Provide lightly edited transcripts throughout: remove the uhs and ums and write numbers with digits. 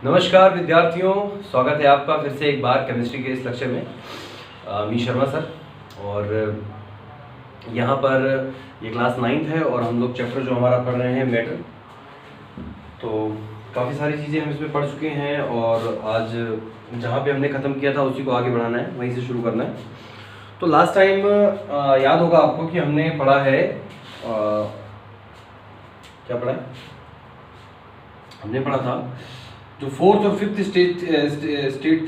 नमस्कार विद्यार्थियों, स्वागत है आपका फिर से एक बार केमिस्ट्री के इस लेक्चर में। मी शर्मा सर, और यहाँ पर ये क्लास 9th है और हम लोग चैप्टर जो हमारा पढ़ रहे हैं मैटर। तो काफ़ी सारी चीज़ें हम इसमें पढ़ चुके हैं और आज जहाँ पे हमने ख़त्म किया था उसी को आगे बढ़ाना है, वहीं से शुरू करना है। तो लास्ट टाइम याद होगा आपको कि हमने पढ़ा है क्या पढ़ा है? हमने पढ़ा था जो फोर्थ और फिफ्थ स्टेट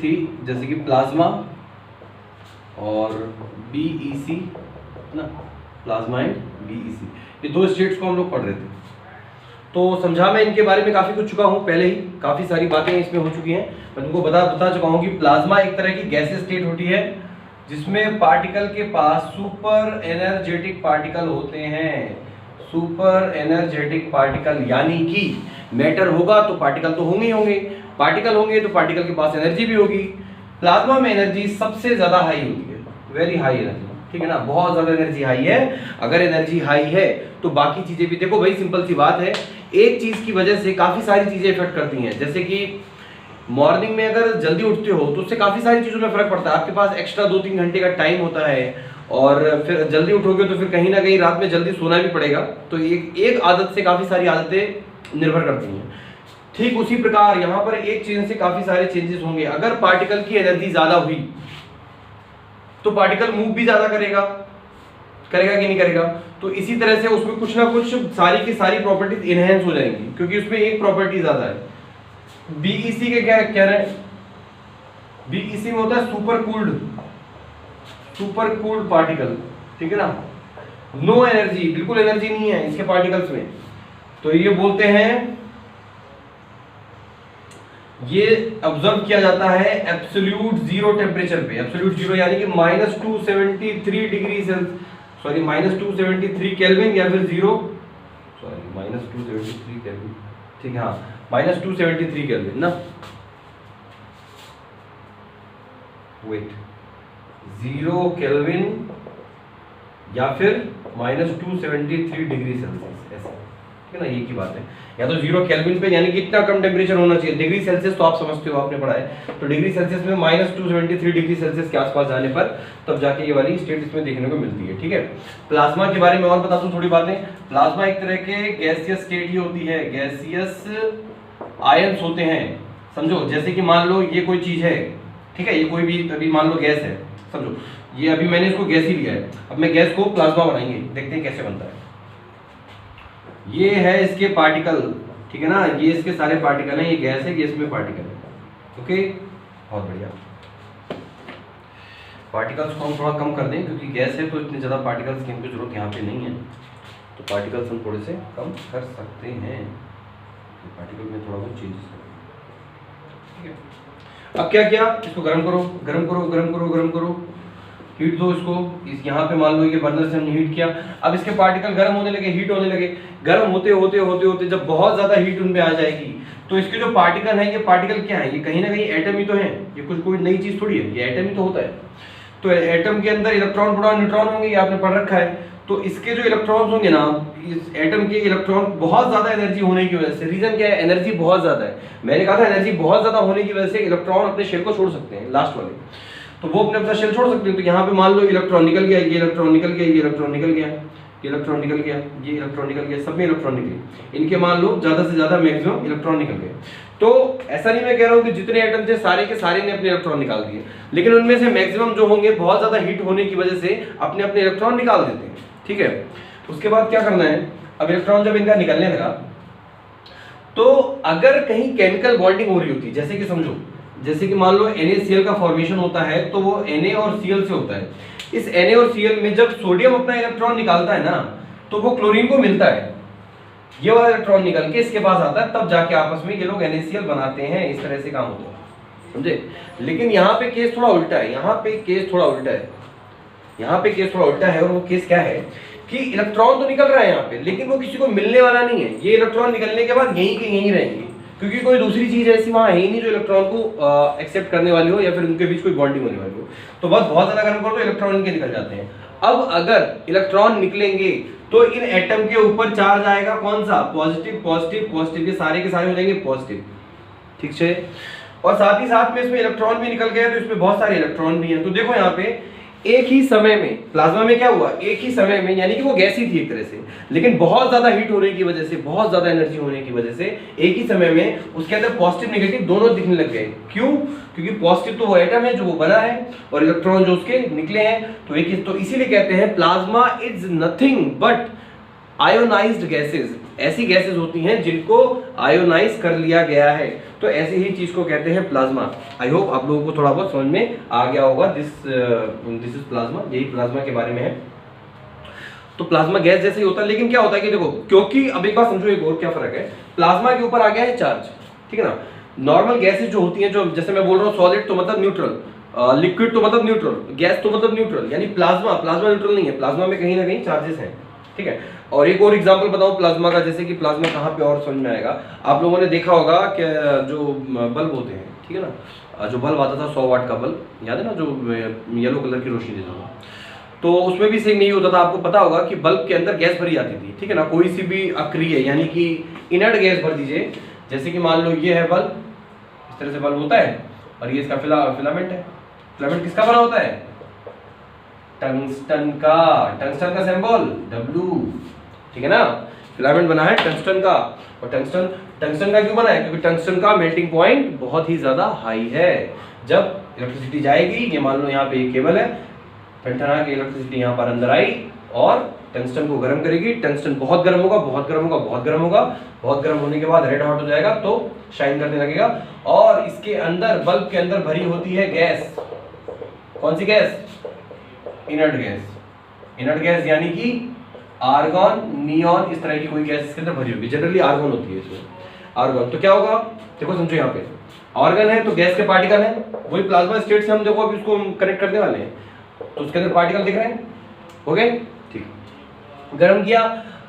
थी, जैसे कि प्लाज्मा और बीईसी ना, प्लाज्मा एंड बीईसी, ये दो स्टेट्स को हम लोग पढ़ रहे थे। तो समझा मैं इनके बारे में काफ़ी कुछ चुका हूँ, पहले ही काफ़ी सारी बातें इसमें हो चुकी हैं। मैं तुमको बता चुका हूँ कि प्लाज्मा एक तरह की गैसीय स्टेट होती है जिसमें पार्टिकल के पास सुपर एनर्जेटिक पार्टिकल होते हैं। सुपर एनर्जेटिक पार्टिकल यानी कि मैटर होगा तो पार्टिकल तो होंगे ही होंगे, पार्टिकल होंगे तो पार्टिकल के पास एनर्जी भी होगी। प्लाज्मा में एनर्जी सबसे ज्यादा हाई होती है, वेरी हाई एनर्जी, ठीक है ना, बहुत ज्यादा एनर्जी हाई है। अगर एनर्जी हाई है तो बाकी चीजें भी देखो भाई, सिंपल सी बात है, एक चीज की वजह से काफी सारी चीजें इफेक्ट करती हैं। जैसे कि मॉर्निंग में अगर जल्दी उठते हो तो उससे काफी सारी चीजों में फर्क पड़ता है। आपके पास एक्स्ट्रा 2-3 घंटे का टाइम होता है और फिर जल्दी उठोगे तो फिर कहीं ना कहीं रात में जल्दी सोना भी पड़ेगा। तो एक आदत से काफी सारी आदतें निर्भर करती हैं। ठीक उसी प्रकार यहाँ पर एक चेंज से काफी सारे चेंजेस होंगे। अगर पार्टिकल की एनर्जी ज्यादा हुई तो पार्टिकल मूव भी ज्यादा करेगा कि नहीं करेगा। तो इसी तरह से उसमें कुछ ना कुछ सारी की सारी प्रॉपर्टीज इनहेंस हो जाएंगी, क्योंकि उसमें एक प्रॉपर्टी ज्यादा है। बीईसी के क्या कह रहे हैं? बीईसी में होता है सुपर कूल्ड पार्टिकल, ठीक है ना, नो एनर्जी, बिल्कुल एनर्जी नहीं है इसके पार्टिकल्स में। तो ये बोलते हैं, ये ऑब्जर्व किया जाता है एब्सोल्यूट जीरो टेम्परेचर पे। एब्सोल्यूट जीरो यानी कि -273 डिग्री सेल्सियस, सॉरी -273 केल्विन या फिर जीरो, सॉरी -273 केल्विन, ठीक है, हाँ -273 केल्विन ना, वेट, 0 केल्विन या फिर -273 डिग्री सेल्सियस, ऐसा, ठीक है ना, ये की बात है। या तो 0 केल्विन पे यानी कि इतना कम टेम्परेचर होना चाहिए। डिग्री सेल्सियस तो आप समझते हो, आपने पढ़ा है। तो डिग्री सेल्सियस में -273 डिग्री सेल्सियस के आसपास जाने पर तब जाके ये वाली स्टेट इसमें देखने को मिलती है, ठीक है। प्लाज्मा के बारे में और बता दूं थोड़ी बातें। प्लाज्मा एक तरह के गैसियस स्टेट ही होती है, गैसियस आयंस होते हैं, समझो। जैसे कि मान लो ये कोई चीज है, ठीक है, ये कोई भी अभी मान लो गैस है, समझो ये अभी मैंने इसको गैस ही लिया है। अब मैं गैस को प्लाज्मा बनाएंगे, देखते हैं कैसे बनता है। ये है इसके पार्टिकल, ठीक है ना, ये इसके सारे पार्टिकल हैं, ये गैस है, गैस में पार्टिकल है, ओके, बहुत बढ़िया। पार्टिकल्स को हम थोड़ा कम कर दें क्योंकि गैस है तो इतने ज़्यादा पार्टिकल्स की हमको जरूरत यहाँ पे नहीं है। तो पार्टिकल्स हम थोड़े से कम कर सकते हैं, तो पार्टिकल में थोड़ा बहुत चेंजेस करें, ठीक है। अब क्या किया, इसको गर्म करो, गर्म करो, गर्म करो, गर्म करो, हीट दो इसको। इस यहाँ पे मान लो ये बर्नर से हमने हीट किया। अब इसके पार्टिकल गर्म होने लगे, हीट होने लगे। गर्म होते होते होते होते जब बहुत ज्यादा हीट उनपे आ जाएगी तो इसके जो पार्टिकल हैं, ये पार्टिकल क्या है, ये कहीं ना कहीं एटम ही तो है, ये कुछ कोई नई चीज थोड़ी है, ये एटम ही तो होता है। तो एटम के अंदर इलेक्ट्रॉन प्रोटॉन न्यूट्रॉन होंगे, ये आपने पढ़ रखा है। तो इसके जो इलेक्ट्रॉन्स होंगे ना, इस एटम के इलेक्ट्रॉन बहुत ज्यादा एनर्जी होने की वजह से, रीजन क्या है, एनर्जी बहुत ज्यादा है। मैंने कहा था एनर्जी बहुत ज्यादा होने की वजह से इलेक्ट्रॉन अपने शेल को छोड़ सकते हैं, लास्ट वाले, तो वो अपने अपना शेल छोड़ सकते हैं। तो यहाँ पे मान लो इलेक्ट्रॉन निकल गया, ये इलेक्ट्रॉन निकल गया, ये इलेक्ट्रॉन निकल गया, ये इलेक्ट्रॉन निकल गया, ये इलेक्ट्रॉन निकल गया, सब में इलेक्ट्रॉन निकले। इनके मान लो ज्यादा से ज्यादा मैक्सिमम इलेक्ट्रॉन निकल गए। तो ऐसा नहीं मैं कह रहा हूँ कि जितने एटम थे सारे के सारे ने अपने इलेक्ट्रॉन निकाल दिए, लेकिन उनमें से मैक्सिमम जो होंगे बहुत ज्यादा हीट होने की वजह से अपने अपने इलेक्ट्रॉन निकाल देते हैं, ठीक है। उसके बाद क्या करना है, अब इलेक्ट्रॉन जब इनका निकलने लगा तो अगर कहीं केमिकल बॉन्डिंग हो रही होती, जैसे कि समझो, जैसे कि मान लो NaCl का फॉर्मेशन होता है तो वो Na और Cl से होता है। इस Na और Cl में जब सोडियम अपना इलेक्ट्रॉन निकालता है ना, तो वो क्लोरीन को मिलता है, ये वाला इलेक्ट्रॉन निकल के इसके पास आता है, तब जाके आपस में ये लोग NaCl बनाते हैं। इस तरह से काम होता है, समझे। लेकिन यहाँ पे केस थोड़ा उल्टा है, यहाँ पे केस थोड़ा उल्टा है, यहाँ पे केस थोड़ा उल्टा है। और वो केस क्या है कि इलेक्ट्रॉन तो निकल रहा है यहाँ पे, लेकिन वो किसी को मिलने वाला नहीं है। ये इलेक्ट्रॉन निकलने के बाद यहीं के यहीं रहेंगे, क्योंकि कोई दूसरी चीज ऐसी वहां है ही नहीं जो इलेक्ट्रॉन को एक्सेप्ट करने वाली हो या फिर उनके बीच कोई बॉन्डिंग होने वाली हो। तो बस बहुत ज्यादा गर्म करो तो इलेक्ट्रॉन इनके निकल जाते हैं। अब अगर इलेक्ट्रॉन निकलेंगे तो इन एटम के ऊपर चार्ज आएगा, कौन सा, पॉजिटिव पॉजिटिव पॉजिटिव, ये सारे के सारे हो जाएंगे पॉजिटिव, ठीक है। और साथ ही साथ में इसमें इलेक्ट्रॉन भी निकल गए, तो इसमें बहुत सारे इलेक्ट्रॉन भी हैं। तो देखो यहाँ पे एक ही समय में प्लाज्मा में क्या हुआ, एक ही समय में, यानी कि वो गैस ही थी एक तरह से, लेकिन बहुत ज्यादा हीट होने की वजह से, बहुत ज्यादा एनर्जी होने की वजह से एक ही समय में उसके अंदर पॉजिटिव नेगेटिव दोनों दिखने लग गए। क्यों? क्योंकि पॉजिटिव तो वो एटम है जो वो बना है, और इलेक्ट्रॉन जो उसके निकले हैं। तो एक ही, तो इसीलिए कहते हैं plasma is nothing but ionised gases. ऐसी गैसेज होती हैं जिनको आयोनाइज कर लिया गया है, तो ऐसी ही चीज को कहते हैं प्लाज्मा। आई होप आप लोगों को थोड़ा बहुत समझ में आ गया होगा। दिस इज प्लाज्मा, यही प्लाज्मा के बारे में है। तो प्लाज्मा गैस जैसे ही होता है, लेकिन क्या होता है कि देखो, क्योंकि अब एक बात समझो, एक और क्या फर्क है, प्लाज्मा के ऊपर आ गया है चार्ज, ठीक है ना। नॉर्मल गैसेज जो होती हैं, जो जैसे मैं बोल रहा हूँ सॉलिड तो मतलब न्यूट्रल, लिक्विड तो मतलब न्यूट्रल, गैस तो मतलब न्यूट्रल, यानी प्लाज्मा न्यूट्रल नहीं है, प्लाज्मा में कहीं ना कहीं चार्जेस हैं, ठीक है। और एक और एग्जांपल बताऊं प्लाज्मा का, जैसे कि प्लाज्मा कहाँ पे और समझ में आएगा, आप लोगों ने देखा होगा कि जो बल्ब होते हैं, ठीक है ना, जो बल्ब आता था 100 वाट का बल्ब, याद है ना, जो येलो कलर की रोशनी देता था, तो उसमें भी सेम यही होता था। आपको पता होगा कि बल्ब के अंदर गैस भरी आती थी, ठीक है ना, कोई सी भी अक्रिय यानी कि इनर्ट गैस भर दीजिए। जैसे कि मान लो ये है बल्ब, इस तरह से बल्ब होता है, और ये इसका फिलामेंट है। फिलामेंट किसका बना होता है? टंगस्टन का सिंबल W, ठीक है ना। फिलामेंट बना है टंगस्टन का, और टंगस्टन का क्यों बना है? क्योंकि टंगस्टन का मेल्टिंग पॉइंट बहुत ही ज्यादा हाई है। जब इलेक्ट्रिसिटी जाएगी, ये मान लो यहाँ पे एक केबल है, टंटना की इलेक्ट्रिसिटी यहाँ पर अंदर आई और टंगस्टन को गर्म करेगी। टंगस्टन बहुत गर्म होगा, बहुत गर्म होगा, बहुत गर्म होगा, बहुत गर्म होने के बाद रेड हॉट हो जाएगा, तो शाइन करने लगेगा। और इसके अंदर, बल्ब के अंदर भरी होती है गैस। कौन सी गैस? इनर्ट गैस यानी कि आर्गन, नियॉन, इस तरह की कोई गैस इसके अंदर भरी होगी। जनरली आर्गन होती है इसमें, आर्गन। तो क्या होगा, देखो समझो, यहाँ पे ऑर्गन है तो गैस के पार्टिकल है, वही प्लाज्मा स्टेट से हम देखो अभी उसको कनेक्ट करने वाले हैं, तो उसके अंदर पार्टिकल दिख रहे हैं, हो गए, ठीक। गर्म किया,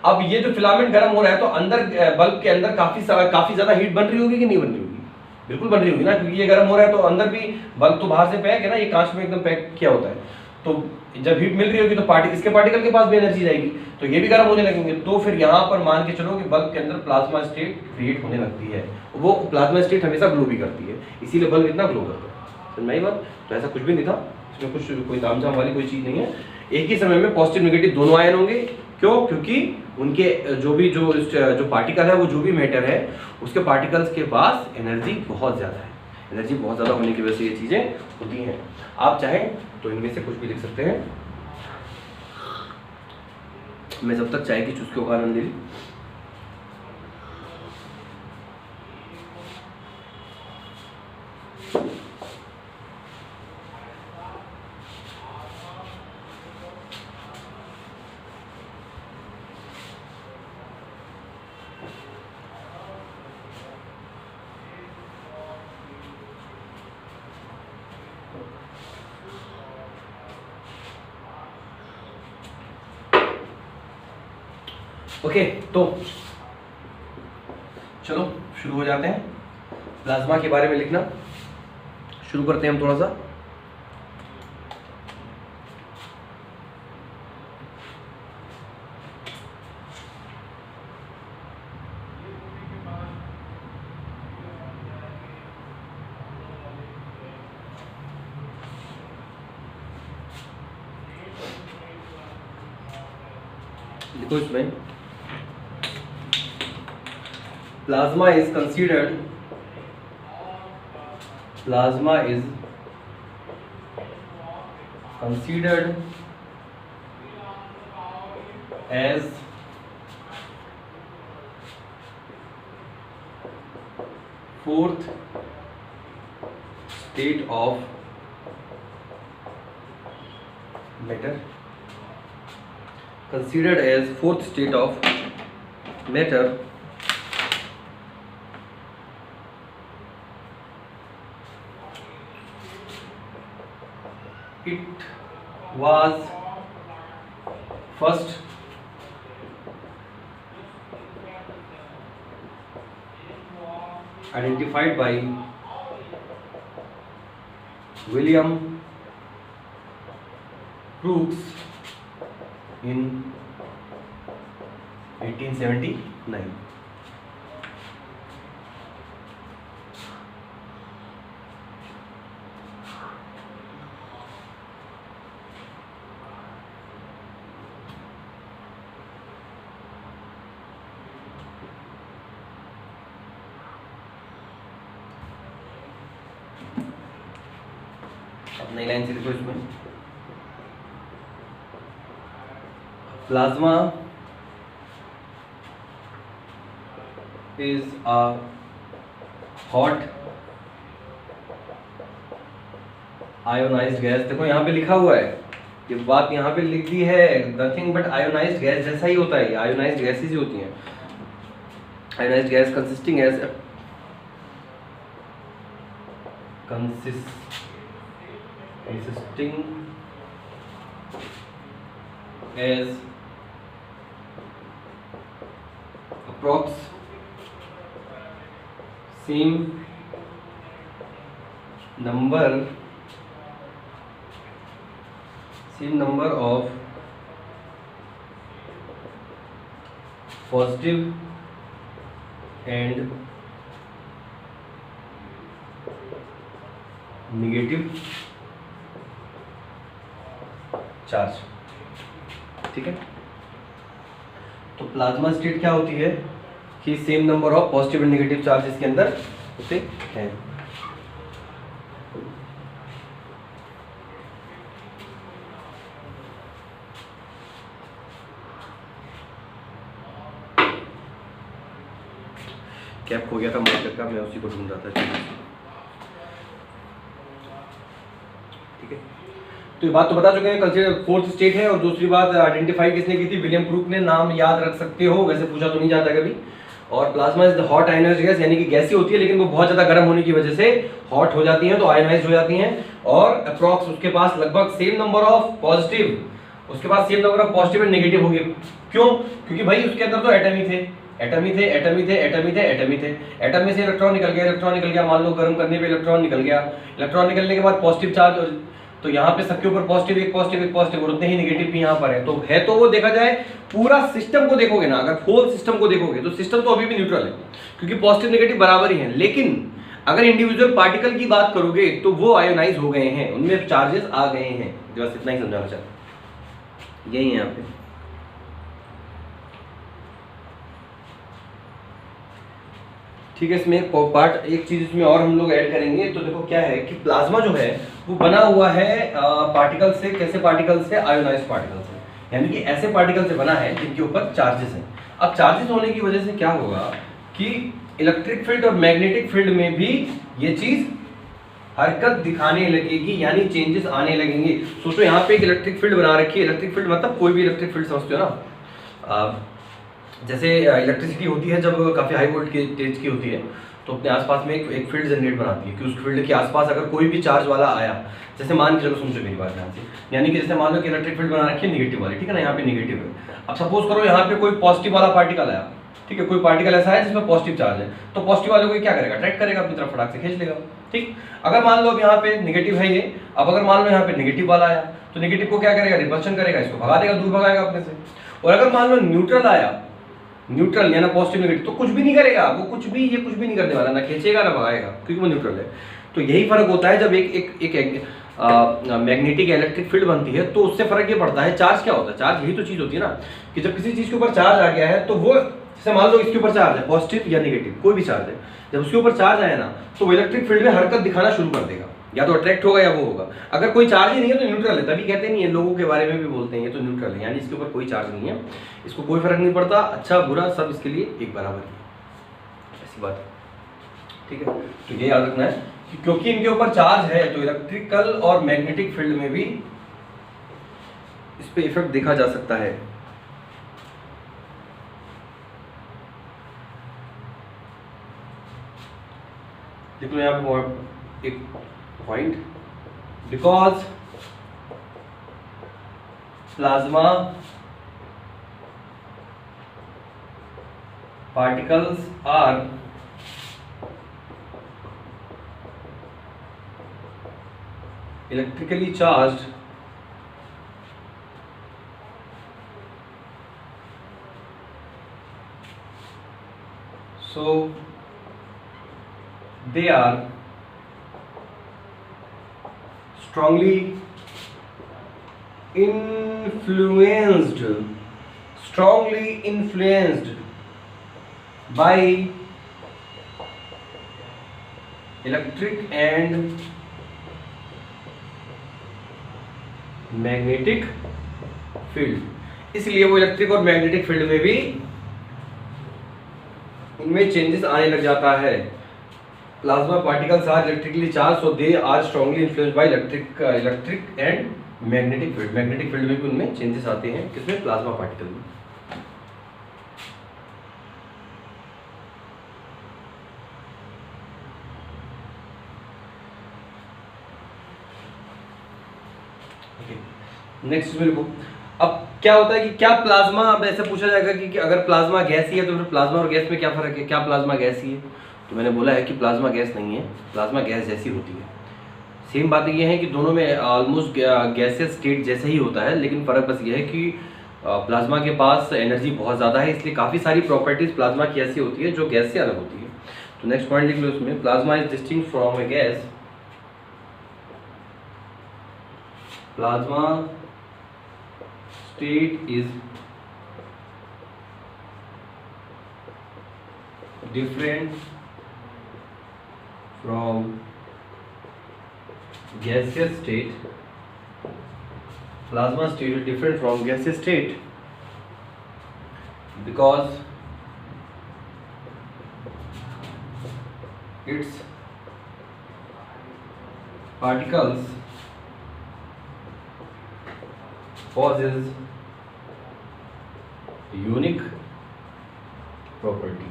अब ये जो फिलामेंट गर्म हो रहा है, तो अंदर बल्ब के अंदर काफी ज्यादा हीट बन रही होगी कि नहीं बन रही होगी? बिल्कुल बन रही होगी ना, क्योंकि ये गर्म हो रहा है, तो अंदर भी बल्ब तो बाहर से पैक है ना, ये कांच में एकदम पैक किया होता है, तो जब हीट मिल रही होगी तो इसके पार्टिकल के पास भी एनर्जी जाएगी, तो ये भी गर्म होने लगेंगे। तो फिर यहाँ पर मान के चलो कि बल्ब के अंदर प्लाज्मा स्टेट क्रिएट होने लगती है। वो प्लाज्मा स्टेट हमेशा ग्लो भी करती है, इसीलिए बल्ब इतना ग्लो करता है। समझ में आई बात? तो ऐसा कुछ भी नहीं था इसमें, कुछ कोई तामझाम वाली कोई चीज नहीं है। एक ही समय में पॉजिटिव नेगेटिव दोनों आयन होंगे। क्यों? क्योंकि उनके जो पार्टिकल है, वो जो भी मैटर है, उसके पार्टिकल्स के पास एनर्जी बहुत ज्यादा है। एनर्जी बहुत ज़्यादा होने की वजह से ये चीज़ें होती हैं। आप चाहें तो इनमें से कुछ भी लिख सकते हैं। मैं जब तक चाय की चुस्कियों का आनंद ले ली। ओके, तो चलो शुरू हो जाते हैं। प्लाज्मा के बारे में लिखना शुरू करते हैं हम थोड़ा सा। लिखो इसमें, plasma is considered as fourth state of matter. Considered as fourth state of matter. It was first identified by William Crookes in 1879. नई लाइन से लिखो इसमें, plasma is a hot ionised gas. देखो यहाँ पे लिखा हुआ है, ये बात यहाँ पे लिख दी है, नथिंग बट आयोनाइज्ड गैस जैसा ही होता है, आयोनाइज्ड गैसेज ही होती हैं। Ionized gas consisting as approx same number of positive and negative charge. ठीक है, तो प्लाज्मा स्टेट क्या होती है कि same number of positive and negative charge इसके अंदर होते हैं। कैप हो गया था मॉनिटर का, मैं उसी को ढूंढ रहा था। ठीक है, तो ये बात तो बता चुके हैं, कंसीडर फोर्थ स्टेट है। और दूसरी बात आइडेंटिफाई किसने की थी, विलियम क्रूक ने। नाम याद रख सकते हो, वैसे पूछा तो नहीं जाता कभी। और plasma is the hot ionised gas, यानी कि गैसी होती है लेकिन वो बहुत ज्यादा गर्म होने की वजह से हॉट हो जाती हैं, तो आयनाइज्ड हो जाती हैं। और अप्रॉक्स उसके पास लगभग सेम नंबर ऑफ पॉजिटिव, उसके पास same number of positive and negative होंगे। क्यों? क्योंकि भाई उसके अंदर तो एटम ही थे, एटम ही थे, एटम ही थे, एटम ही थे, एटम ही थे। एटम में से इलेक्ट्रॉन निकल गया, इलेक्ट्रॉन निकल गया, मान लो गर्म करने पे इलेक्ट्रॉन निकल गया। इलेक्ट्रॉन निकलने के बाद पॉजिटिव चार्ज, तो यहाँ पे सबके ऊपर पॉजिटिव, एक पॉजिटिव एक पॉजिटिव, और उतने ही नेगेटिव भी यहाँ पर है। तो वो देखा जाए पूरा सिस्टम को देखोगे ना, अगर होल सिस्टम को देखोगे तो सिस्टम तो अभी भी न्यूट्रल है, क्योंकि पॉजिटिव नेगेटिव बराबर ही है। लेकिन अगर इंडिविजुअल पार्टिकल की बात करोगे तो वो आयोनाइज हो गए हैं, उनमें चार्जेस आ गए हैं। बस इतना ही समझाना चाहता, यही है यहाँ पे। ठीक है, इसमें एक पार्ट, एक चीज इसमें और हम लोग ऐड करेंगे। तो देखो क्या है कि प्लाज्मा जो है वो बना हुआ है पार्टिकल से। कैसे पार्टिकल से? आयोनाइज्ड पार्टिकल से, यानी कि ऐसे पार्टिकल से बना है जिनके ऊपर चार्जेस हैं। अब चार्जेस होने की वजह से क्या होगा कि इलेक्ट्रिक फील्ड और मैग्नेटिक फील्ड में भी ये चीज हरकत दिखाने लगेगी, यानी चेंजेस आने लगेंगे। सोचो यहाँ पे एक इलेक्ट्रिक फील्ड बना रखी है, इलेक्ट्रिक फील्ड मतलब कोई भी इलेक्ट्रिक फील्ड समझते हो ना, जैसे इलेक्ट्रिसिटी होती है जब काफ़ी हाई वोल्टेज की होती है तो अपने आसपास में एक फील्ड जनरेट बनाती है कि उस फील्ड के आसपास अगर कोई भी चार्ज वाला आया, जैसे मान के चलो, सुनते मेरी बात ध्यान से, यानी कि जैसे मान लो कि इलेक्ट्रिक फील्ड बना रखी है नेगेटिव वाली, ठीक है ना, यहाँ पे नेगेटिव है। अब सपोज करो यहाँ पे कोई पॉजिटिव वाला पार्टिकल आया, ठीक है, कोई पार्टिकल ऐसा है जिसमें पॉजिटिव चार्ज है, तो पॉजिटिव वाले को क्या करेगा? अट्रैक्ट करेगा अपनी तरफ, फटाक से खींच लेगा। ठीक, अगर मान लो अब यहाँ पे नेगेटिव है ये, अब अगर मान लो यहाँ पे नेगेटिव वाला आया तो नेगेटिव को क्या करेगा? रिपल्शन करेगा, इसको भगा देगा, दूर भगाएगा अपने से। और अगर मान लो न्यूट्रल आया, न्यूट्रल यानी पॉजिटिव नेगेटिव, तो कुछ भी नहीं करेगा वो, कुछ भी नहीं करने वाला, ना खींचेगा ना भगाएगा, क्योंकि वो न्यूट्रल है। तो यही फर्क होता है जब एक मैग्नेटिक इलेक्ट्रिक फील्ड बनती है, तो उससे फर्क ये पड़ता है। चार्ज क्या होता है? चार्ज यही तो चीज होती है ना, कि जब किसी चीज के ऊपर चार्ज आ गया है तो वो, जैसे मान लो इसके ऊपर चार्ज है, पॉजिटिव या नेगेटिव कोई भी चार्ज है, जब उसके ऊपर चार्ज आया ना तो वो इलेक्ट्रिक फील्ड में हरकत दिखाना शुरू कर देगा, या तो अट्रैक्ट होगा या वो होगा। अगर कोई चार्ज ही नहीं है तो न्यूट्रल है, तभी कहते नहीं है, लोगों के बारे में भी बोलते हैं ये तो न्यूट्रल है, यानी इसके ऊपर कोई चार्ज नहीं है, इसको कोई फर्क नहीं पड़ता, अच्छा बुरा सब इसके लिए एक बराबर है, ऐसी बात है। ठीक है, तो ये याद रखना है कि क्योंकि इनके ऊपर चार्ज है तो इलेक्ट्रिकल और मैग्नेटिक फील्ड में भी इस पे इफेक्ट देखा जा सकता है। देख लो यहाँ पे एक point, because plasma particles are electrically charged, so they are strongly influenced by electric and magnetic field, इसलिए वो इलेक्ट्रिक और मैग्नेटिक फील्ड में भी इनमें चेंजेस आने लग जाता है। Plasma particles are electrically charge, so they are strongly influenced by electric and magnetic field. Magnetic field में भी उनमें चेंजेस आते हैं, किसमें? प्लाज्मा पार्टिकल में। नेक्स्ट इसमें लिखो। अब क्या होता है कि क्या प्लाज्मा, अब ऐसे पूछा जाएगा कि अगर प्लाज्मा गैसीय है तो फिर प्लाज्मा और गैस में क्या फर्क है? क्या प्लाज्मा गैसीय है? तो मैंने बोला है कि प्लाज्मा गैस नहीं है, प्लाज्मा गैस जैसी होती है। सेम बात ये है कि दोनों में ऑलमोस्ट गैसियस स्टेट जैसा ही होता है, लेकिन फ़र्क बस ये है कि प्लाज्मा के पास एनर्जी बहुत ज़्यादा है, इसलिए काफ़ी सारी प्रॉपर्टीज़ प्लाज्मा की ऐसी होती है जो गैस से अलग होती है। तो नेक्स्ट पॉइंट लिख लो इसमें, plasma is distinct from A gas. Plasma state is different from gaseous state. Plasma state is different from gaseous state because its particles possess unique property,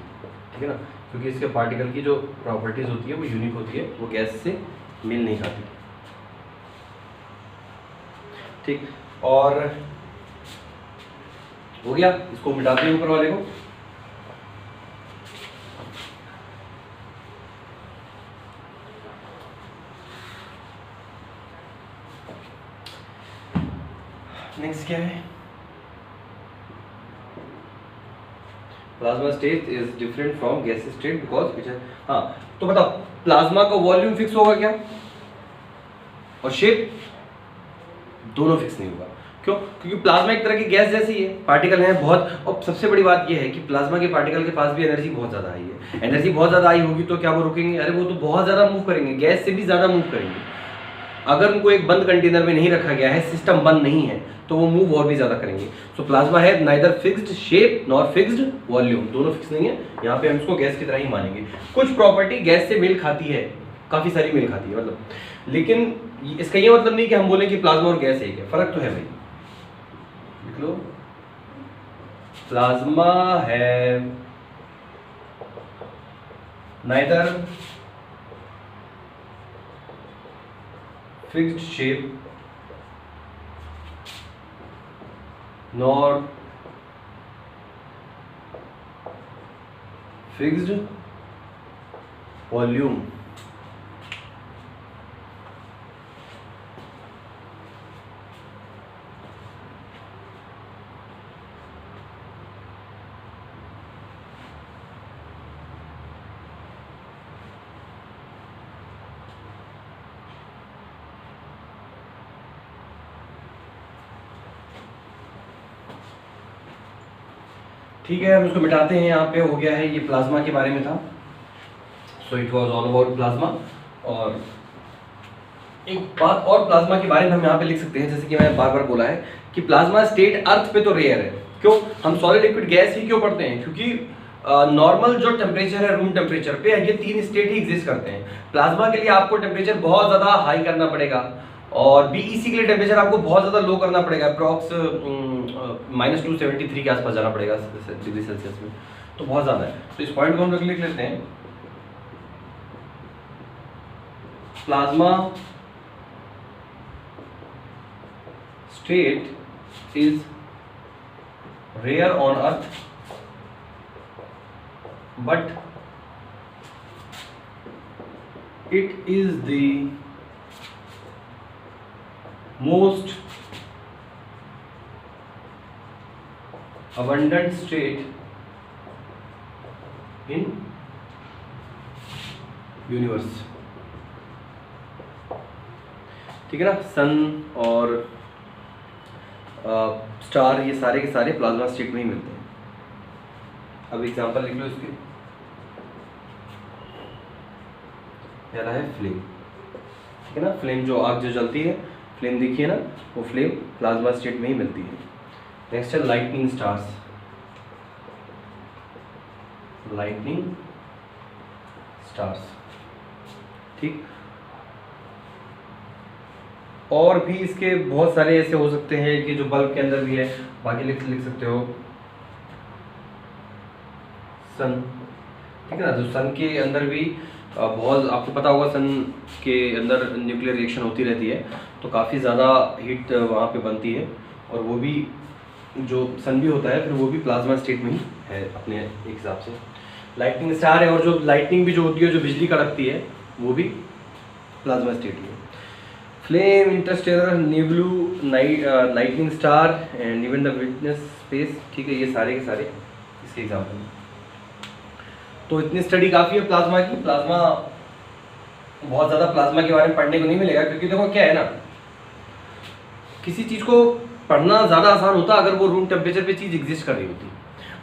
ठीक है ना, क्योंकि इसके पार्टिकल की जो प्रॉपर्टीज होती है वो यूनिक होती है, वो गैस से मेल नहीं खाती। ठीक, और हो गया, इसको मिटाते हैं ऊपर वाले को। नेक्स्ट क्या है? Plasma state is different from gaseous state because it है। हाँ, तो बताओ प्लाज्मा का वॉल्यूम फिक्स होगा क्या और शेप दोनों फिक्स नहीं होगा? क्यों? क्योंकि प्लाज्मा एक तरह की गैस जैसी है, पार्टिकल हैं बहुत, और सबसे बड़ी बात यह है कि प्लाज्मा के पार्टिकल के पास भी एनर्जी बहुत ज़्यादा आई है। एनर्जी बहुत ज़्यादा आई होगी तो क्या वो रुकेंगे? अरे वो तो बहुत ज़्यादा मूव करेंगे, गैस से भी ज़्यादा मूव करेंगे। अगर उनको एक बंद कंटेनर में नहीं रखा गया है, सिस्टम बंद नहीं है, तो वो मूव और भी ज़्यादा करेंगे। सो प्लाज्मा है neither fixed shape nor fixed volume, दोनों फिक्स नहीं है। यहाँ पे हम इसको गैस की तरह ही मानेंगे। कुछ प्रॉपर्टी गैस से मेल खाती है, काफ़ी सारी मेल खाती है मतलब, लेकिन इसका ये मतलब नहीं कि हम बोले कि प्लाज्मा और गैस एक है, फर्क तो है भाई। लिख लो, प्लाज्मा है neither fixed shape nor fixed volume। ठीक है, हम इसको मिटाते हैं। यहाँ पे हो गया है, ये प्लाज्मा के बारे में था। So it was all about plasma. और एक बात और प्लाज्मा के बारे में हम यहाँ पे लिख सकते हैं, जैसे कि मैंने बार बार बोला है कि प्लाज्मा स्टेट अर्थ पे तो रेयर है। क्यों? हम सॉलिड लिक्विड गैस ही क्यों पढ़ते हैं? क्योंकि नॉर्मल जो टेम्परेचर है रूम टेम्परेचर पे, ये 3 स्टेट ही एग्जिस्ट करते हैं। प्लाज्मा के लिए आपको टेम्परेचर बहुत ज़्यादा हाई करना पड़ेगा, और बीईसी के लिए टेम्परेचर आपको बहुत ज़्यादा लो करना पड़ेगा, अप्रॉक्स -273 के आसपास जाना पड़ेगा डिग्री सेल्सियस में, तो बहुत ज़्यादा है। तो इस पॉइंट को हम लोग लिख लेते हैं, plasma state is rare on earth but it is the most abundant state in universe। ठीक है ना, सन और स्टार ये सारे के सारे प्लाज्मा स्टेट में ही मिलते हैं। अब एग्जांपल लिख लो इसके, पहला है फ्लेम। ठीक है ना, फ्लेम जो आग जो जलती है, फ्लेम देखिए ना, वो फ्लेम प्लाज्मा स्टेट में ही मिलती है। नेक्स्ट है लाइटनिंग स्टार्स। लाइटनिंग स्टार्स, ठीक। और भी इसके बहुत सारे ऐसे हो सकते हैं कि जो बल्ब के अंदर भी है, बाकी लिख सकते हो सन, ठीक है ना। तो सन के अंदर भी बहुत, आपको पता होगा सन के अंदर न्यूक्लियर रिएक्शन होती रहती है, तो काफ़ी ज़्यादा हीट वहाँ पे बनती है, और वो भी जो सन भी होता है फिर वो भी प्लाज्मा स्टेट में ही है अपने एक हिसाब से। लाइटनिंग स्टार है, और जो लाइटनिंग भी जो होती है, जो बिजली कड़कती है, वो भी प्लाज्मा स्टेट में। Flame, interstellar, nebula, lightning star and even the witness space, ठीक है, ये सारे के सारे इसके एग्जाम्पल हैं। तो इतनी स्टडी काफ़ी है प्लाज्मा की। प्लाज्मा बहुत ज़्यादा प्लाज्मा के बारे में पढ़ने को नहीं मिलेगा, क्योंकि देखो क्या है ना, किसी चीज़ को पढ़ना ज़्यादा आसान होता अगर वो रूम टेम्परेचर पे चीज़ एग्जिस्ट कर रही होती।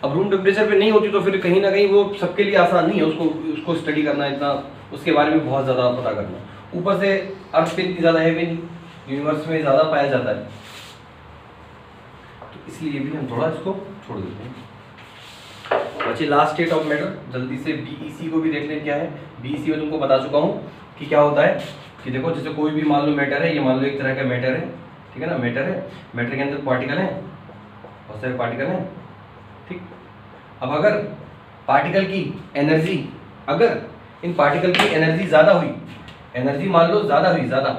अब रूम टेम्परेचर पे नहीं होती तो फिर कहीं ना कहीं वो सबके लिए आसान नहीं है उसको स्टडी करना, इतना उसके बारे में बहुत ज़्यादा पता करना। ऊपर से अर्थ पे इतनी ज़्यादा है भी नहीं, यूनिवर्स में ज़्यादा पाया जाता है, तो इसलिए भी हम थोड़ा इसको छोड़ देते हैं। बच्चे लास्ट स्टेट ऑफ मैटर, जल्दी से बीईसी को भी देख लें क्या है। बीईसी में तुमको बता चुका हूँ कि क्या होता है, कि देखो जैसे कोई भी मान लो मैटर है, ये मान लो एक तरह का मैटर है, ठीक है ना, मैटर है, मैटर के अंदर पार्टिकल है, बहुत सारे पार्टिकल हैं, ठीक। अब अगर पार्टिकल की एनर्जी, अगर इन पार्टिकल की एनर्जी ज़्यादा हुई, एनर्जी मान लो ज़्यादा हुई, ज़्यादा,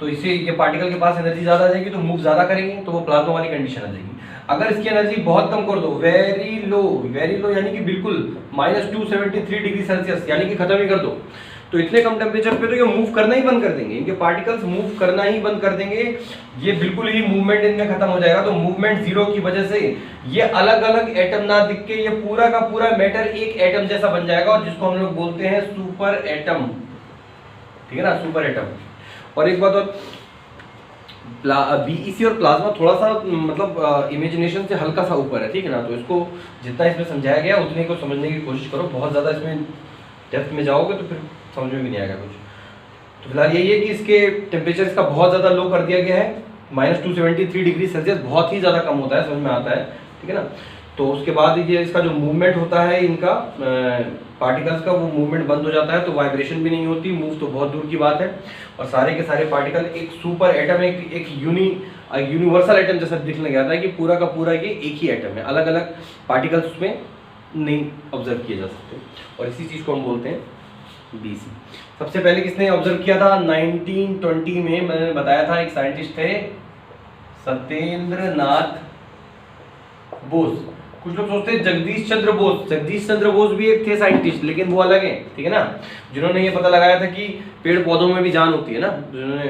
तो इससे ये पार्टिकल के पास एनर्जी ज़्यादा आ जाएगी तो मूव ज़्यादा करेंगे, तो वो प्लाज्मा वाली कंडीशन आ जाएगी। अगर इसकी एनर्जी बहुत कम कर दो, वेरी लो यानी कि बिल्कुल -273 डिग्री सेल्सियस, यानी कि खत्म ही कर दो, तो इतने कम टेम्परेचर पे तो ये मूव करना ही बंद कर देंगे, इनके पार्टिकल्स मूव करना ही बंद कर देंगे, ये बिल्कुल ही मूवमेंट इनमें खत्म हो जाएगा। तो मूवमेंट जीरो की वजह से ये अलग अलग एटम ना दिख के ये पूरा का पूरा मैटर एक एटम जैसा बन जाएगा, और जिसको हम लोग बोलते हैं सुपर एटम, ठीक है ना, सुपर एटम। और एक बात और, बीईसी और प्लाज्मा थोड़ा सा मतलब इमेजिनेशन से हल्का सा ऊपर है, ठीक है ना, तो इसको जितना इसमें समझाया गया उतने को समझने की कोशिश करो, बहुत ज़्यादा इसमें डेप्थ में जाओगे तो फिर समझ में भी नहीं आएगा कुछ। तो फिलहाल यही है कि इसके टेम्परेचर इसका बहुत ज़्यादा लो कर दिया गया है, -273 डिग्री सेल्सियस, बहुत ही ज़्यादा कम होता है, समझ में आता है, ठीक है ना। तो उसके बाद ये इसका जो मूवमेंट होता है इनका पार्टिकल्स का, वो मूवमेंट बंद हो जाता है, तो वाइब्रेशन भी नहीं होती, मूव तो बहुत दूर की बात है, और सारे के सारे पार्टिकल एक सुपर एटम, एक यूनिवर्सल एटम जैसा दिखने लग जाता है कि पूरा का पूरा ये एक ही एटम है, अलग अलग पार्टिकल्स उसमें नहीं ऑब्जर्व किए जा सकते, और इसी चीज़ को हम बोलते हैं बीसी। सबसे पहले किसने ऑब्जर्व किया था? 1920 में मैंने बताया था, एक साइंटिस्ट थे सत्येंद्र नाथ बोस। कुछ लोग सोचते हैं जगदीश चंद्र बोस, जगदीश चंद्र बोस भी एक थे साइंटिस्ट, लेकिन वो अलग है, ठीक है ना, जिन्होंने ये पता लगाया था कि पेड़ पौधों में भी जान होती है ना, जिन्होंने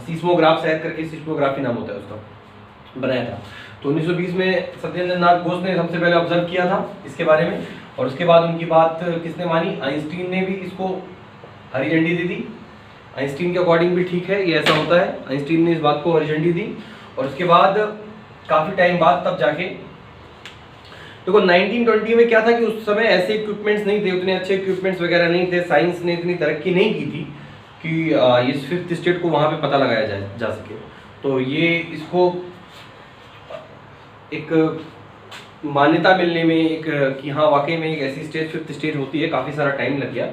सीस्मोग्राफ शायद करके, सीस्मोग्राफी नाम होता है उसका, बनाया था। तो 1920 में सत्येंद्र नाथ बोस ने सबसे पहले ऑब्जर्व किया था इसके बारे में, और उसके बाद उनकी बात किसने मानी? आइंस्टीन ने भी इसको हरी झंडी दे दी। आइंस्टीन के अकॉर्डिंग भी ठीक है, ये ऐसा होता है, आइंस्टीन ने इस बात को हरी झंडी दी। और उसके बाद काफ़ी टाइम बाद तब जाके देखो 1920 में क्या था कि उस समय ऐसे इक्विपमेंट्स नहीं थे, उतने अच्छे इक्विपमेंट्स वगैरह नहीं थे, साइंस ने इतनी तरक्की नहीं की थी कि इस फिफ्थ स्टेट को वहाँ पे पता लगाया जा सके। तो ये इसको एक मान्यता मिलने में, एक कि हाँ वाकई में एक ऐसी स्टेट, फिफ्थ स्टेट होती है, काफ़ी सारा टाइम लग गया,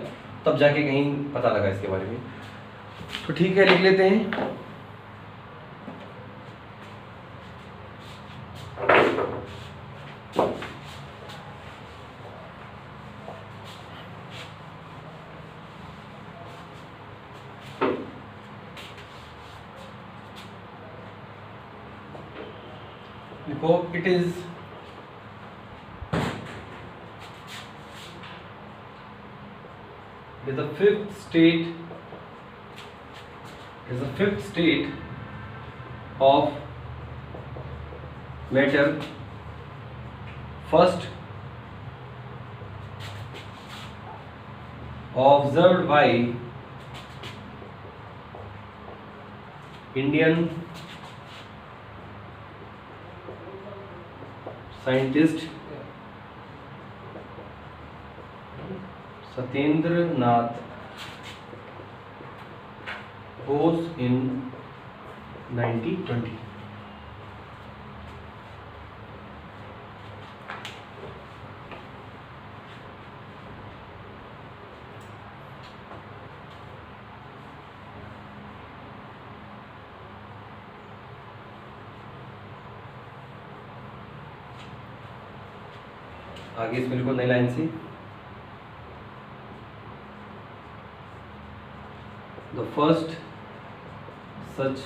तब जाके कहीं पता लगा इसके बारे में। तो ठीक है, लिख लेते हैं। देखो, it is the fifth state of matter, first observed by Indian scientist Satyendra Nath Bose in 90-20। आगे इसमें लिखो नई line C, the first such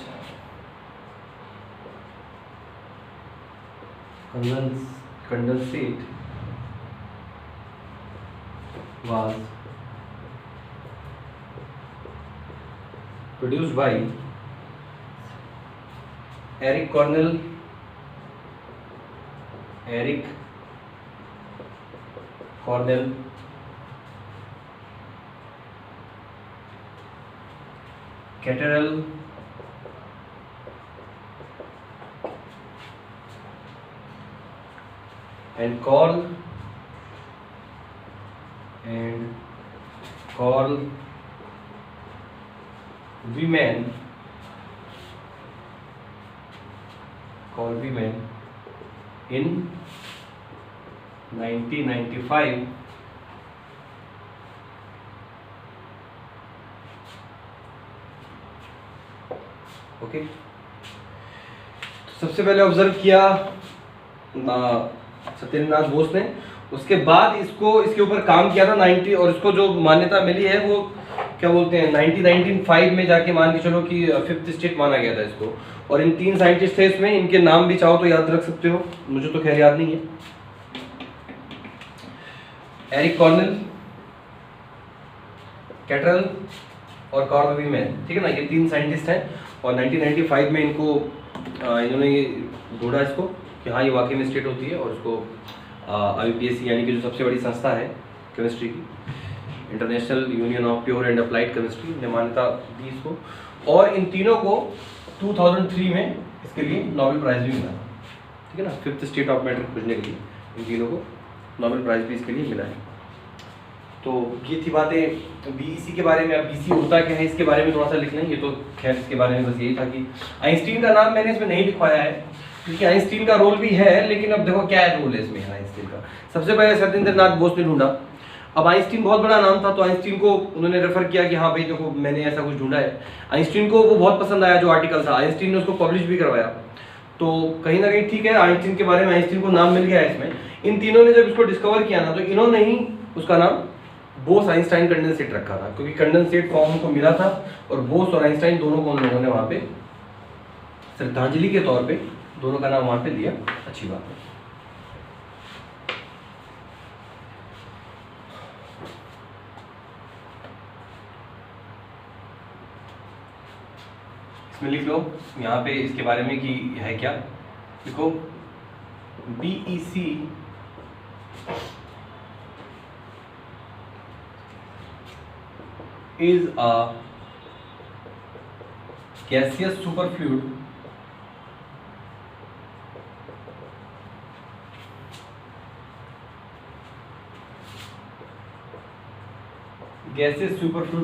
condensate was produced by Eric Cornell, Catterall, and Carl Wieman in 1995 okay. तो सबसे पहले ऑब्जर्व किया सत्येंद्रनाथ बोस ने, उसके बाद इसके ऊपर काम किया था 90, और इसको जो मान्यता मिली है वो क्या बोलते हैं 1905 में जाके मान के चलो कि 5th स्टेट माना गया था इसको। और इन 3 साइंटिस्ट थे इसमें, इनके नाम भी चाहो तो याद रख सकते हो, मुझे तो खैर याद नहीं है। एरिक कॉर्नेल, कैटरल और कार्ल वीमैन, ठीक है ना, ये 3 साइंटिस्ट हैं। और 1995 में इन्होंने ये ढूंढा इसको कि हाँ ये वाकई में स्टेट होती है, और उसको IUPAC यानी कि जो सबसे बड़ी संस्था है केमिस्ट्री की, international union of pure and applied chemistry, ने मान्यता दी इसको। और इन तीनों को 2003 में इसके लिए नोबेल प्राइज़ भी मिला, ठीक है ना, 5th स्टेट ऑफ मैटर खोजने के लिए इन तीनों को नोबेल प्राइज़ भी इसके लिए मिला है। तो ये थी बातें BEC के बारे में। अब BC होता क्या है इसके बारे में थोड़ा सा लिख लें, ये तो खैर इसके बारे में बस यही था कि आइंस्टीन का नाम मैंने इसमें नहीं लिखवाया है क्योंकि आइंस्टीन का रोल भी है, लेकिन अब देखो क्या है रोल है इसमें आइंस्टीन का। सबसे पहले सत्येंद्रनाथ बोस ने ढूंढा, अब आइंस्टीन बहुत बड़ा नाम था तो आइंस्टीन को उन्होंने रेफर किया कि हाँ भाई देखो मैंने ऐसा कुछ ढूंढा है। आइंस्टीन को वो बहुत पसंद आया जो आर्टिकल था, आइंस्टीन ने उसको पब्लिश भी करवाया। तो कहीं ना कहीं ठीक है, आइंस्टीन के बारे में आइंस्टीन को नाम मिल गया है इसमें। इन तीनों ने जब इसको डिस्कवर किया ना तो इन्होंने ही उसका नाम बोस आइंस्टाइन कंडेंसेट रखा था, क्योंकि कंडेंसेट फॉर्म उनको मिला था और बोस और आइंस्टाइन दोनों को उन लोगों ने वहाँ पे श्रद्धांजलि के तौर पे दोनों का नाम वहाँ पे दिया। अच्छी बात है। इसमें लिख लो यहाँ पे इसके बारे में कि है क्या, देखो BEC is a gaseous superfluid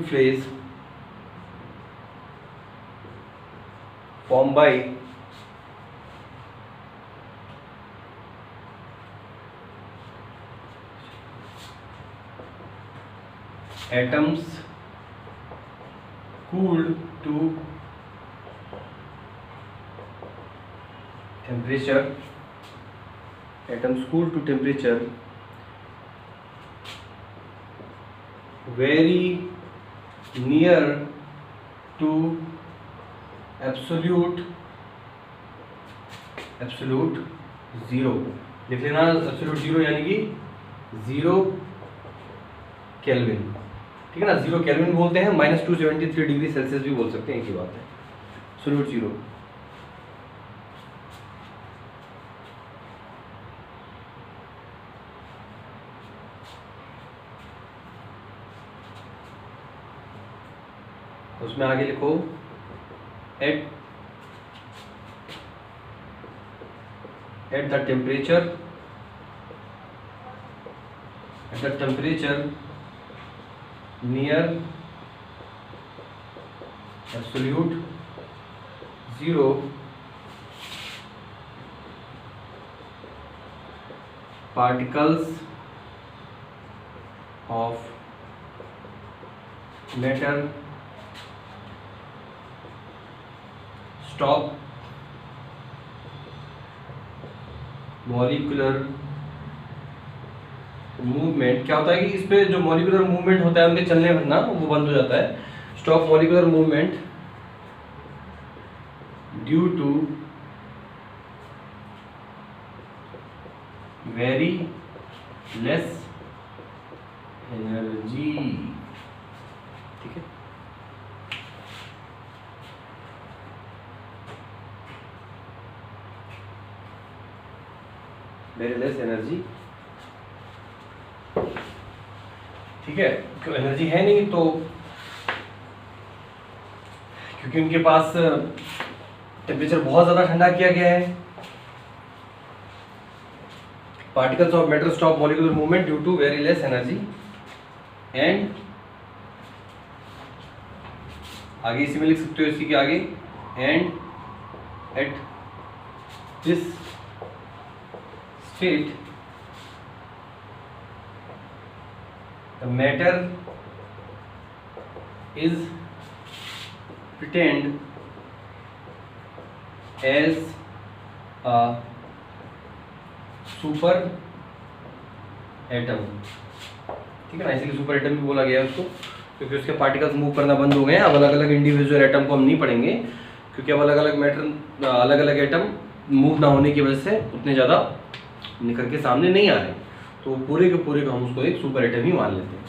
phase formed by atoms cooled to temperature, very near to absolute zero। लिख लेना एब्सोल्यूट जीरो यानी कि 0 केल्विन, ठीक है ना, 0 केल्विन बोलते हैं, -273 डिग्री सेल्सियस भी बोल सकते हैं, एक ही बात है, एब्सोल्यूट जीरो। उसमें आगे लिखो at the temperature near absolute 0 particles of matter stop molecular movement. क्या होता है कि इस पे जो मॉलिक्यूलर मूवमेंट होता है उनके चलने भरना वो बंद हो जाता है। Stop molecular movement due to very less energy. ठीक है, वेरी लेस एनर्जी। ठीक है, क्यों एनर्जी है नहीं तो क्योंकि उनके पास टेम्परेचर बहुत ज्यादा ठंडा किया गया है। Particles of matter stop molecular movement due to very less energy and आगे इसी में लिख सकते हो, इसी के आगे and at this state the matter is retained as a super atom। ठीक है ना, इसीलिए सुपर एटम भी बोला गया है उसको, क्योंकि उसके पार्टिकल्स मूव करना बंद हो गए हैं। अब अलग अलग इंडिविजुअल एटम को हम नहीं पढ़ेंगे, क्योंकि अब अलग अलग मैटर अलग अलग एटम मूव ना होने की वजह से उतने ज़्यादा निकल के सामने नहीं आ रहे, तो पूरे के पूरे को हम उसको एक सुपर एटम ही मान लेते हैं।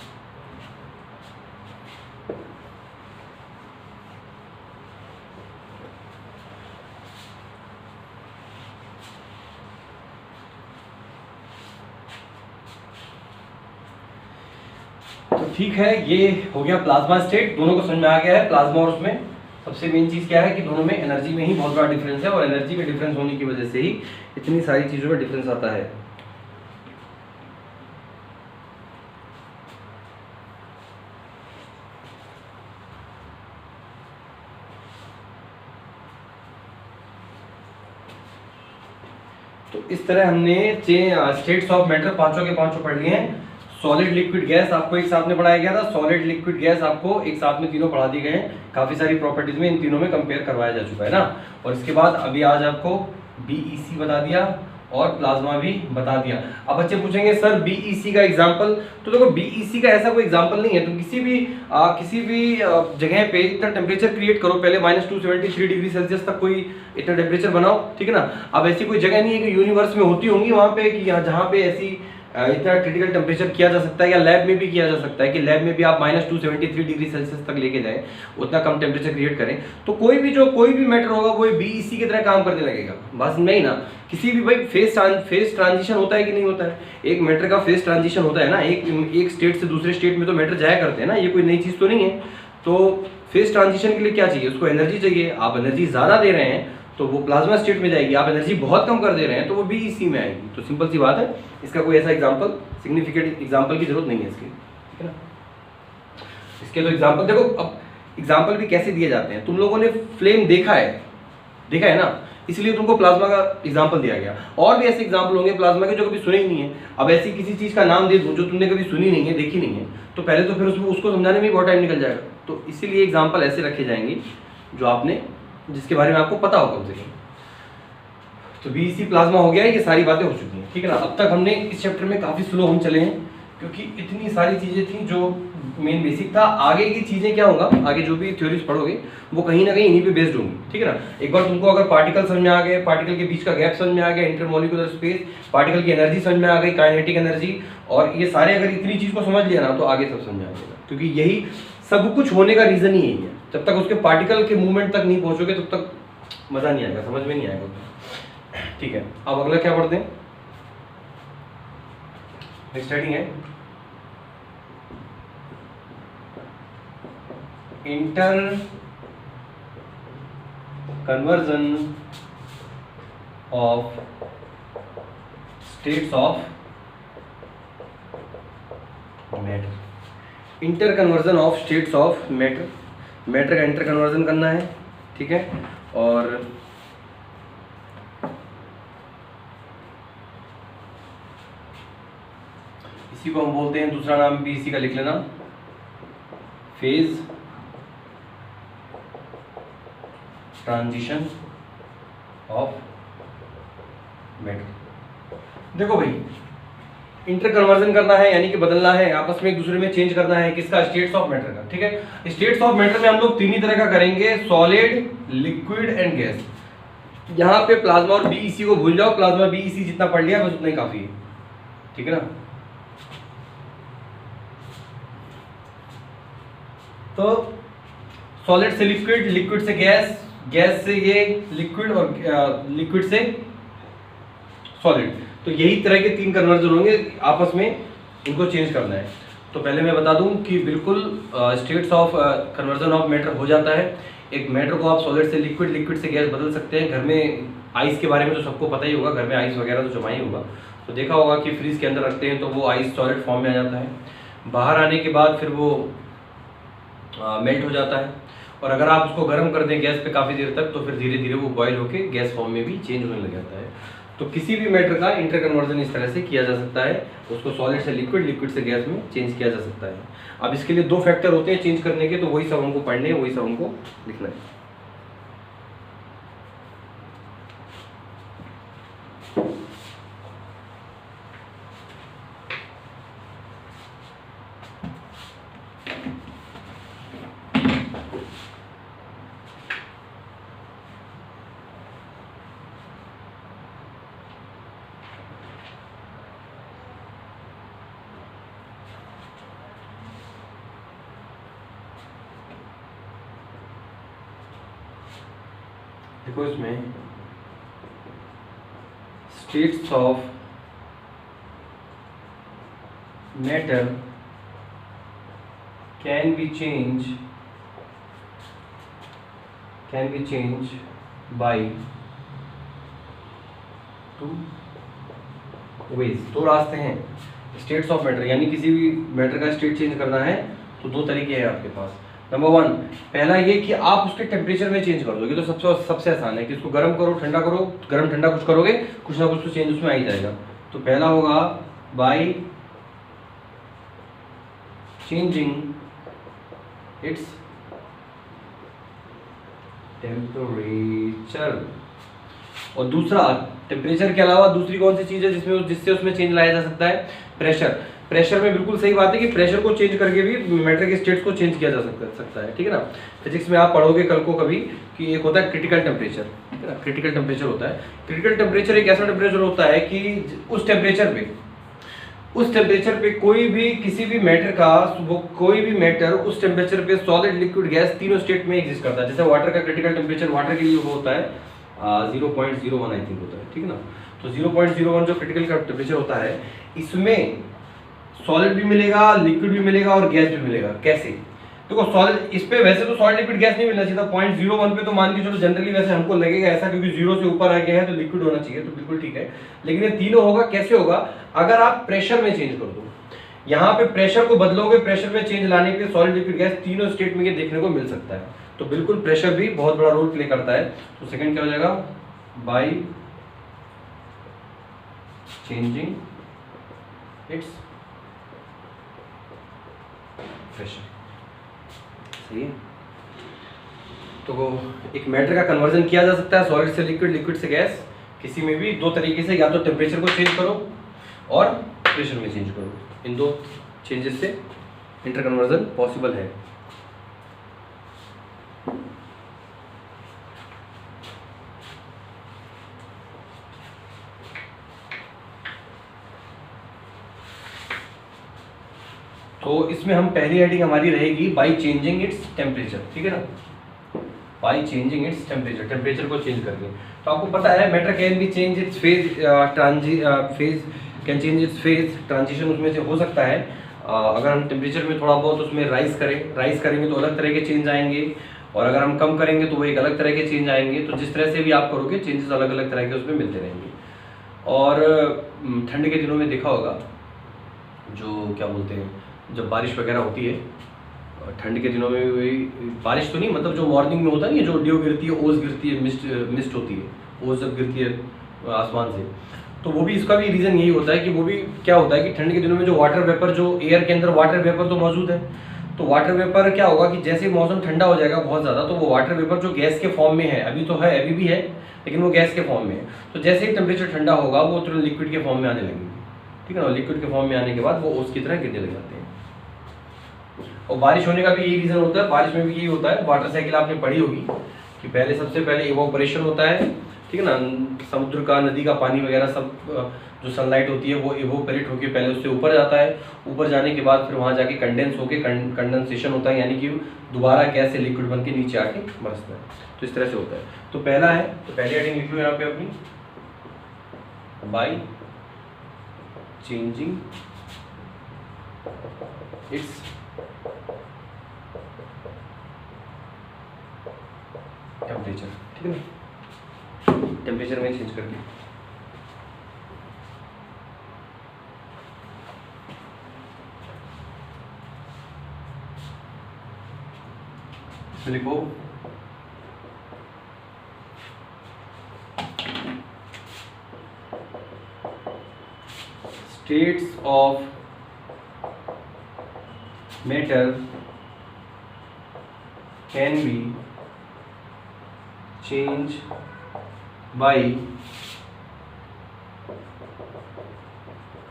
तो ठीक है, ये हो गया प्लाज्मा स्टेट। दोनों को समझ में आ गया है। प्लाज्मा और उसमें सबसे मेन चीज क्या है कि दोनों में एनर्जी में ही बहुत बड़ा डिफरेंस है, और एनर्जी में डिफरेंस होने की वजह से ही इतनी सारी चीजों में डिफरेंस आता है। तो इस तरह हमने स्टेट्स ऑफ मैटर पांचों के पांचों पढ़ लिए हैं। सॉलिड लिक्विड गैस आपको एक साथ में पढ़ाया गया था, सॉलिड लिक्विड गैस आपको एक साथ में तीनों पढ़ा दिए गए हैं। काफी सारी प्रॉपर्टीज में इन तीनों में कंपेयर करवाया जा चुका है ना। और इसके बाद अभी आज आपको बीईसी बता दिया और प्लाज्मा भी बता दिया। अब बच्चे पूछेंगे सर बीईसी का एग्जांपल, तो देखो बीईसी का ऐसा कोई एग्जांपल नहीं है। तो किसी भी जगह पे इतना टेम्परेचर क्रिएट करो, पहले -273 डिग्री सेल्सियस तक कोई इतना टेम्परेचर बनाओ, ठीक है ना। अब ऐसी कोई जगह नहीं है कि यूनिवर्स में होती होंगी वहां पे कि जहाँ पे ऐसी इतना क्रिटिकल टेम्परेचर किया जा सकता है, या लैब में भी किया जा सकता है कि लैब में भी आप -273 डिग्री सेल्सियस तक लेके जाएं, उतना कम टेम्परेचर क्रिएट करें। तो कोई भी मैटर होगा वो बीईसी की तरह काम करने लगेगा। बस नहीं ना, किसी भी भाई फेस ट्रांजिशन होता है कि नहीं होता है। एक मैटर का फेस ट्रांजिशन होता है ना, एक स्टेट से दूसरे स्टेट में तो मैटर जाया करते हैं ना, ये कोई नई चीज तो नहीं है। तो फेस ट्रांजिशन के लिए क्या चाहिए, उसको एनर्जी चाहिए। आप एनर्जी ज्यादा दे रहे हैं तो वो प्लाज्मा स्टेट में जाएगी, आप एनर्जी बहुत कम कर दे रहे हैं तो वो बीईसी में आएगी। तो सिंपल सी बात है, इसका कोई ऐसा एग्जांपल सिग्निफिकेंट एग्जांपल की जरूरत नहीं है इसकी, ठीक है ना। इसके तो एग्जांपल देखो, अब एग्जांपल भी कैसे दिए जाते हैं। तुम लोगों ने फ्लेम देखा है ना, इसलिए तुमको प्लाज्मा का एग्जांपल दिया गया। और भी ऐसे एग्जांपल होंगे प्लाज्मा के जो कभी सुने ही नहीं है। अब ऐसी किसी चीज का नाम दे दूं जो तुमने कभी सुनी नहीं है, देखी नहीं है, तो पहले तो फिर उसको समझाने में बहुत टाइम निकल जाएगा। तो इसीलिए एग्जांपल ऐसे रखे जाएंगे जो आपने, जिसके बारे में आपको पता हो कम से कम। तो बीईसी प्लाज्मा हो गया है, ये सारी बातें हो चुकी हैं, ठीक है ना। अब तक हमने इस चैप्टर में काफी स्लो हम चले हैं, क्योंकि इतनी सारी चीजें थी जो मेन बेसिक था। आगे की चीजें क्या होगा, आगे जो भी थ्योरीज पढ़ोगे वो कहीं ना कहीं इन्हीं पे बेस्ड होंगी, ठीक है ना। एक बार तुमको अगर पार्टिकल समझ में आ गए, पार्टिकल के बीच का गैप समझ में आ गया, इंटरमोलिकुलर स्पेस, पार्टिकल की एनर्जी समझ में आ गई, काइनेटिक एनर्जी, और ये सारे अगर इतनी चीज को समझ लिया ना तो आगे सब समझ में आ जाएगा। क्योंकि यही सब कुछ होने का रीजन ही यही है। जब तक उसके पार्टिकल के मूवमेंट तक नहीं पहुंचोगे तब तक मजा नहीं आएगा, समझ में नहीं आएगा, ठीक है। अब अगला क्या पढ़ते हैं, नेक्स्ट हेडिंग है inter conversion of states of matter. Inter conversion of states of matter, matter का इंटर कन्वर्जन करना है, ठीक है। और इसी को हम बोलते हैं, दूसरा नाम भी इसी का लिख लेना, फेज ट्रांजिशन ऑफ मैटर। देखो भाई, इंटर कन्वर्जन करना है यानी कि बदलना है, आपस में एक दूसरे में चेंज करना है, किसका? स्टेट्स ऑफ मैटर का। ठीक है, स्टेट्स ऑफ मैटर में हम लोग तीन ही तरह का करेंगे, सॉलिड, लिक्विड एंड गैस। यहाँ पे प्लाज्मा और बीईसी को भूल जाओ, प्लाज्मा बीईसी जितना पढ़ लिया बस उतना ही काफी है। ठीक है ना? तो सॉलिड से लिक्विड, लिक्विड से गैस, गैस से ये लिक्विड और लिक्विड से सॉलिड। तो यही तरह के तीन कन्वर्जन होंगे, आपस में इनको चेंज करना है। तो पहले मैं बता दूं कि बिल्कुल states of conversion of matter हो जाता है। एक मैटर को आप सॉलिड से लिक्विड, लिक्विड से गैस बदल सकते हैं। घर में आइस के बारे में तो सबको पता ही होगा, घर में आइस वगैरह तो जमा ही होगा, तो देखा होगा कि फ्रीज के अंदर रखते हैं तो वो आइस सॉलिड फॉर्म में आ जाता है, बाहर आने के बाद फिर वो मेल्ट हो जाता है। और अगर आप उसको गर्म कर दें गैस पे काफ़ी देर तक तो फिर धीरे धीरे वो बॉयल होकर गैस फॉर्म में भी चेंज होने लग जाता है। तो किसी भी मैटर का इंटर कन्वर्जन इस तरह से किया जा सकता है, उसको सॉलिड से लिक्विड, लिक्विड से गैस में चेंज किया जा सकता है। अब इसके लिए दो फैक्टर होते हैं चेंज करने के, तो वही सब हमको पढ़ने हैं, वही सब हमको लिखना है। देखो इसमें states of matter can be change by two ways. दो रास्ते हैं स्टेट्स ऑफ मैटर, यानी किसी भी मैटर का स्टेट चेंज करना है तो दो तरीके हैं आपके पास। नंबर वन, पहला ये कि आप उसके टेम्परेचर में चेंज कर दो। ये तो सबसे आसान है कि इसको गर्म करो, ठंडा करो, गर्म ठंडा कुछ करोगे, कुछ ना कुछ तो चेंज उसमें आ ही जाएगा। तो पहला होगा बाय चेंजिंग इट्स टेम्परेचर। और दूसरा, टेम्परेचर के अलावा दूसरी कौन सी चीज है जिससे उसमें चेंज लाया जा सकता है? प्रेशर। प्रेशर में बिल्कुल सही बात है कि प्रेशर को चेंज करके भी मैटर के स्टेट्स को चेंज किया जा सकता है। ठीक है ना? फिजिक्स में आप पढ़ोगे कल को कभी कि एक होता है क्रिटिकल टेम्परेचर। ठीक है ना? क्रिटिकल टेम्परेचर होता है। क्रिटिकल टेम्परेचर एक ऐसा टेम्परेचर होता है कि उस टेम्परेचर पे कोई भी किसी भी मैटर का कोई भी मैटर उस टेम्परेचर पे सॉलिड, लिक्विड, गैस तीनों स्टेट में एग्जिस्ट करता है। जैसे वाटर का क्रिटिकल टेम्परेचर वाटर के लिए वो होता है 0.01 आई थिंक होता है। ठीक है ना? तो 0.01 जो क्रिटिकल का टेम्परेचर होता है, इसमें सॉलिड भी मिलेगा, लिक्विड भी मिलेगा और गैस भी मिलेगा। कैसे? देखो सॉलिड, इस पे वैसे तो सॉलिड, लिक्विड, गैस नहीं मिलना चाहिए था। 0.01 पे तो मान के चलो जनरली वैसे हमको लगेगा ऐसा, क्योंकि 0 से ऊपर आ गया है तो लिक्विड होना चाहिए, तो बिल्कुल ठीक है। लेकिन ये तीनों होगा कैसे होगा? अगर आप प्रेशर में चेंज कर दो, यहाँ पे प्रेशर को बदलोगे, प्रेशर में चेंज लाने पे सॉलिड, लिक्विड, गैस तीनों स्टेट में ये देखने को मिल सकता है। तो बिल्कुल प्रेशर भी बहुत बड़ा रोल प्ले करता है। तो सेकंड क्या हो जाएगा? By changing it's pressure. सही है? तो एक मैटर का कन्वर्जन किया जा सकता है सॉलिड से लिक्विड, लिक्विड से गैस, किसी में भी दो तरीके से, या तो टेम्परेचर को चेंज करो और प्रेशर में चेंज करो। इन दो चेंजेस से इंटर कन्वर्जन पॉसिबल है। तो इसमें हम पहली हेडिंग हमारी रहेगी बाय चेंजिंग इट्स टेम्परेचर। ठीक है ना? By changing its temperature, temperature को चेंज करके। तो आपको पता है matter can be change it's phase, can change it's phase, transition उसमें से हो सकता है। अगर हम टेम्परेचर में थोड़ा बहुत उसमें राइज करेंगे तो अलग तरह के चेंज आएंगे, और अगर हम कम करेंगे तो वो एक अलग तरह के चेंज आएंगे। तो जिस तरह से भी आप करोगे चेंजेस अलग अलग तरह के उसमें मिलते रहेंगे। और ठंड के दिनों में देखा होगा, जो क्या बोलते हैं, जब बारिश वगैरह होती है ठंड के दिनों में भी वही बारिश तो नहीं, मतलब जो मॉर्निंग में होता नहीं है, जो ड्यू गिरती है, ओस गिरती है, मिस्ट होती है, ओस जब गिरती है आसमान से, तो वो भी इसका भी रीज़न यही होता है कि वो भी क्या होता है कि ठंड के दिनों में जो वाटर वेपर, जो एयर के अंदर वाटर वेपर तो मौजूद है, तो वाटर वेपर क्या होगा कि जैसे मौसम ठंडा हो जाएगा बहुत ज़्यादा, तो वो वाटर वेपर जो गैस के फॉर्म में है, अभी तो है, अभी भी है, लेकिन वो गैस के फॉर्म में है, तो जैसे ही टेम्परेचर ठंडा होगा वो तुरंत लिक्विड के फॉर्म में आने लगेंगे, ठीक है ना। लिक्विड के फॉर्म में आने के बाद वो उसकी तरह गिरने लग जाते हैं। और बारिश होने का भी यही रीज़न होता है, बारिश में भी यही होता है। वाटर साइकिल आपने पढ़ी होगी कि पहले सबसे पहले इवोपरेशन होता है, ठीक है ना, समुद्र का, नदी का पानी वगैरह सब, जो सनलाइट होती है वो इवोपरेट होकर पहले उससे ऊपर जाता है, ऊपर जाने के बाद फिर वहाँ जाके कंडेंस होके कंडेंसेशन होता है, यानी कि दोबारा गैस से लिक्विड बन के नीचे आके बरसता है, तो इस तरह से होता है। तो पहला है, तो पहली हेडिंग लिख लो यहाँ पे अपनी, बाय चेंजिंग इट्स टेम्परेचर, ठीक है ना, टेम्परेचर में चेंज करके। इसमें लिखो states of matter can B change by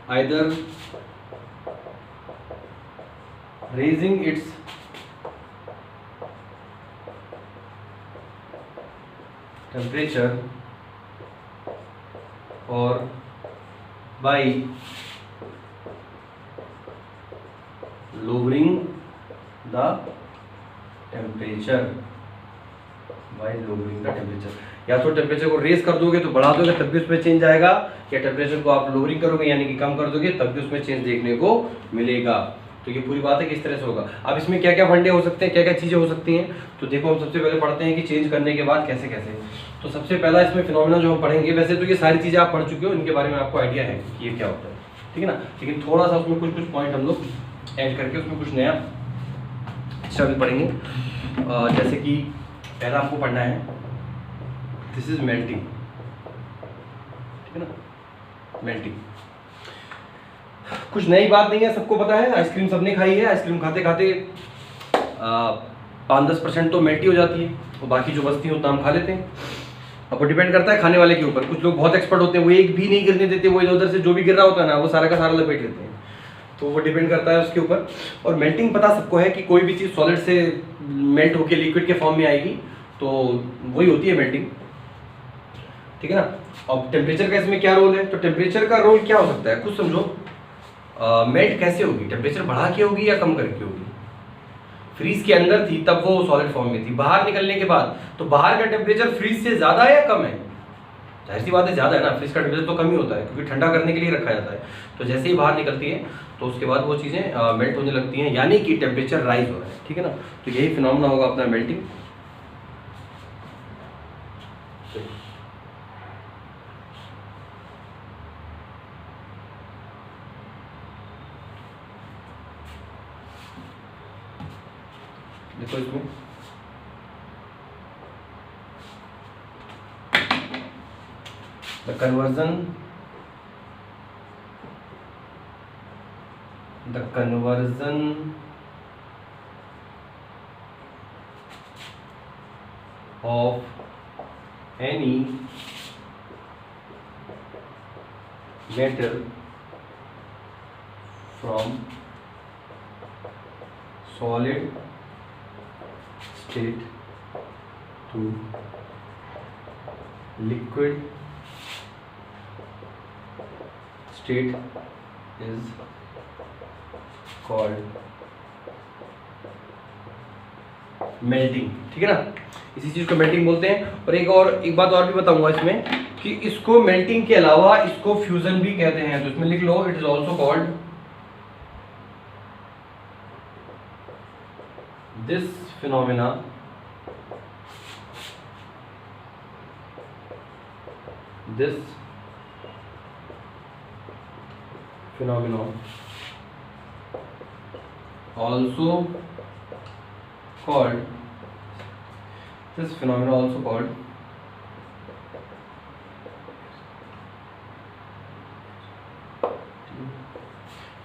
either raising its temperature or by lowering the temperature, या तो टेम्परेचर को रेज कर दोगे तो बढ़ा दोगे तब भी उसमें चेंज आएगा, या टेम्परेचर को आप लोअरिंग करोगे यानी कि कम कर दोगे तब भी उसमें चेंज देखने को मिलेगा। तो ये पूरी बात है किस तरह से होगा। अब इसमें क्या क्या फंडे हो सकते हैं, क्या क्या चीज़ें हो सकती हैं, तो देखो हम सबसे पहले पढ़ते हैं कि चेंज करने के बाद कैसे कैसे। तो सबसे पहला इसमें फिनोमेना जो हम पढ़ेंगे, वैसे तो ये सारी चीज़ें आप पढ़ चुके हो, इनके बारे में आपको आइडिया है कि ये क्या होता है, ठीक है ना, लेकिन थोड़ा सा उसमें कुछ कुछ पॉइंट हम लोग ऐड करके उसमें कुछ नया एक्स्ट्रा भी पढ़ेंगे। जैसे कि पहला आपको पढ़ना है, दिस इज मेल्टिंग, ठीक है ना, मेल्टिंग कुछ नई बात नहीं है, सबको पता है, आइसक्रीम सबने खाई है, आइसक्रीम खाते खाते 5-10% तो मेल्ट ही हो जाती है, और बाकी जो बचती है उतना हम खा लेते हैं। अब वो डिपेंड करता है खाने वाले के ऊपर। कुछ लोग बहुत एक्सपर्ट होते हैं, वो एक भी नहीं गिरने देते, वो इधर उधर से जो भी गिर रहा होता है ना वो सारा का सारा लपेट लेते हैं, तो वो डिपेंड करता है उसके ऊपर। और मेल्टिंग पता सबको है कि कोई भी चीज़ सॉलिड से मेल्ट होकर लिक्विड के फॉर्म में आएगी, तो वही होती है मेल्टिंग, ठीक है ना। अब टेम्परेचर का इसमें क्या रोल है, तो टेम्परेचर का रोल क्या हो सकता है, कुछ समझो। मेल्ट कैसे होगी, टेम्परेचर बढ़ा के होगी या कम करके होगी। फ्रीज के अंदर थी तब वो सॉलिड फॉर्म में थी, बाहर निकलने के बाद तो बाहर का टेम्परेचर फ्रीज से ज़्यादा है या कम है, जाहिर सी बात है ज़्यादा है ना, फ्रीज का टेम्परेचर तो कम ही होता है क्योंकि ठंडा करने के लिए रखा जाता है। तो जैसे ही बाहर निकलती है तो उसके बाद वो चीज़ें मेल्ट होने लगती हैं, यानी कि टेम्परेचर राइज हो रहा है, ठीक है ना। तो यही फिनोमेना होगा अपना मेल्टिंग। देखो इसमें the conversion of any metal from solid state to liquid state is called melting, ठीक है ना, इसी चीज को मेल्टिंग बोलते हैं। और एक बात और भी बताऊंगा इसमें कि इसको मेल्टिंग के अलावा इसको फ्यूजन भी कहते हैं, तो इसमें लिख लो it is also called this phenomena also called, this phenomena also called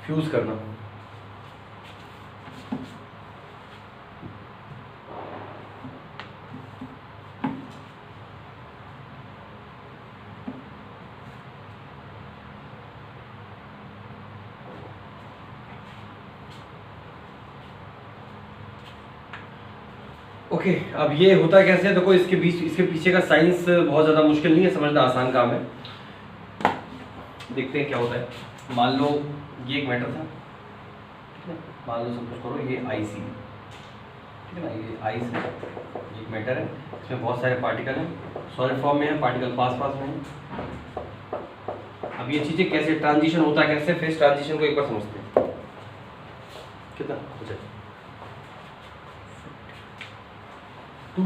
fuse करना। ओके अब ये होता कैसे है, देखो इसके पीछे का साइंस बहुत ज़्यादा मुश्किल नहीं है, समझना आसान काम है। देखते हैं क्या होता है। मान लो ये एक मैटर था, ठीक है, मान लो सपोज करो ये आईसी, ठीक है ना, ये आइस है, एक मैटर है, इसमें बहुत सारे पार्टिकल हैं, सॉलिड फॉर्म में है, पार्टिकल पास में है। अब ये चीज़ें कैसे ट्रांजिशन होता है, कैसे फेस ट्रांजिशन को एक बार समझते हैं। कितना हो जाए 2,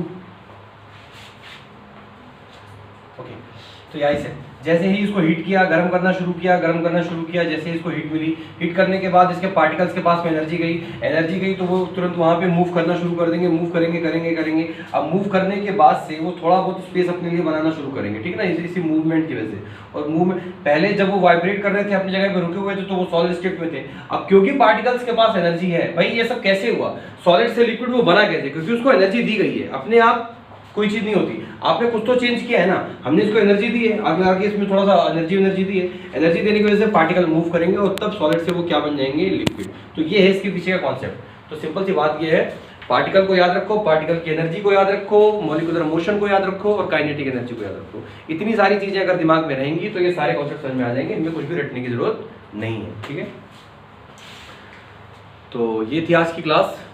ओके। तो यहाँ से जैसे ही इसको हीट किया, गर्म करना शुरू किया, जैसे ही इसको हीट मिली, हीट करने के बाद इसके पार्टिकल्स के पास में एनर्जी गई तो वो तुरंत वहाँ पे मूव करना शुरू कर देंगे, मूव करेंगे। अब मूव करने के बाद से वो थोड़ा बहुत स्पेस अपने लिए बनाना शुरू करेंगे, ठीक है ना, इसी मूवमेंट की वजह से। और मूवमेंट पहले जब वो वाइब्रेट कर रहे थे अपनी जगह पे रुके हुए थे तो वो सॉलिड स्टेट में थे। अब क्योंकि पार्टिकल्स के पास एनर्जी है, भाई ये सब कैसे हुआ, सॉलिड से लिक्विड वो बना कैसे, क्योंकि उसको एनर्जी दी गई है। अपने आप कोई चीज नहीं होती, आपने कुछ तो चेंज किया है ना, हमने इसको एनर्जी दी है, आगे इसमें थोड़ा सा एनर्जी दी है, एनर्जी देने की वजह से पार्टिकल मूव करेंगे और तब सॉलिड से वो क्या बन जाएंगे, लिक्विड। तो ये है इसके पीछे का कॉन्सेप्ट। तो सिंपल सी बात ये है, पार्टिकल को याद रखो, पार्टिकल की एनर्जी को याद रखो, मॉलिक्यूलर मोशन को याद रखो और काइनेटिक एनर्जी को याद रखो। इतनी सारी चीजें अगर दिमाग में रहेंगी तो ये सारे कॉन्सेप्ट समझ में आ जाएंगे, इनमें कुछ भी रटने की जरूरत नहीं है, ठीक है। तो ये थी आज की क्लास।